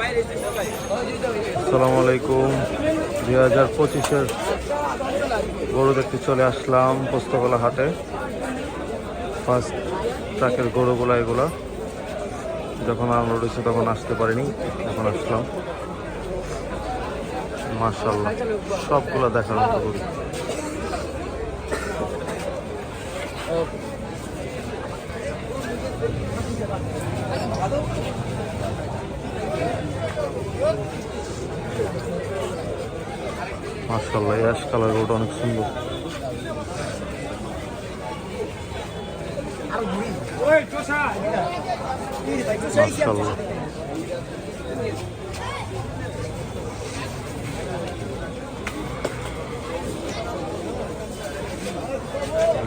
আসসালামু আলাইকুম। 2025-এর গরু দেখতে চলে আসলাম পোস্তগোলা হাটে। ফার্স্ট ট্রাকের গরুগুলা এগুলা, যখন আনলোড হয়েছে তখন আসতে পারিনি, এখন আসলাম। মাশাআল্লাহ সবগুলা দেখার মতো গরু। মাশাআল্লাহ অ্যাশ কালার গরুটা অনেক সুন্দর। মাশাআল্লাহ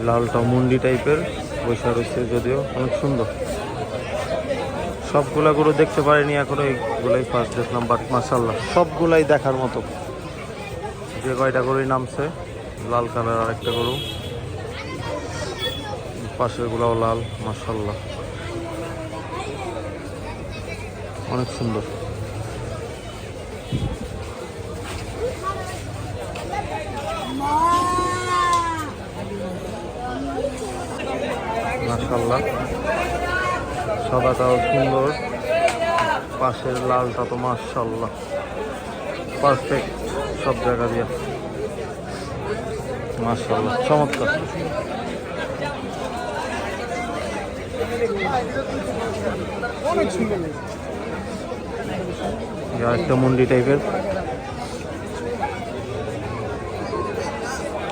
লালটা মুন্ডি টাইপের বৈশা রয়েছে, যদিও অনেক সুন্দর। সবগুলা গরু দেখতে পারিনি এখনো, এইগুলাই ফার্স্ট দেখলাম, বাট মাশাআল্লাহ সবগুলাই দেখার মতো। যে কয়টা গরুই নামছে, লাল কালার আরেকটা গরু, পাশের গুলাও লাল। মাশাআল্লাহ অনেক সুন্দর। মাশাআল্লাহ সাদাটাও সুন্দর, পাশের লালটা তো মাশাআল্লাহ পারফেক্ট সব জায়গা দিয়ে। মাশাআল্লাহ চমৎকার। একটা মুন্ডি টাইপের,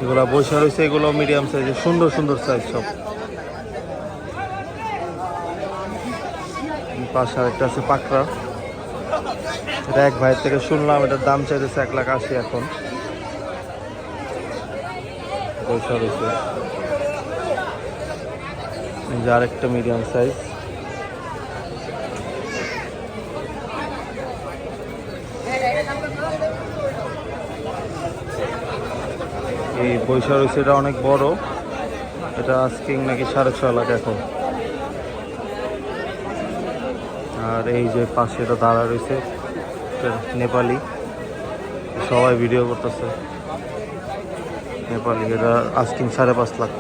এগুলা বৈশা রয়েছে, এগুলো মিডিয়াম সাইজের, সুন্দর সুন্দর সাইজ সব। পাশে আরেকটা আছে পাকড়া, এটা এক ভাইয়ের থেকে শুনলাম, এটার দাম চাইতেছে 1,80,000 এখন। বৈশা রয়েছে আরেকটা মিডিয়াম সাইজ। এই বৈশা রয়েছে, এটা অনেক বড়, এটা আস্কিং নাকি 6.5 লাখ এখন। আর এই যে পাশে এটা দাঁড়া রয়েছে, নেপালি, সবাই ভিডিও করতেছে। নেপালি, এটা আস্কিং 5.5 লাখ।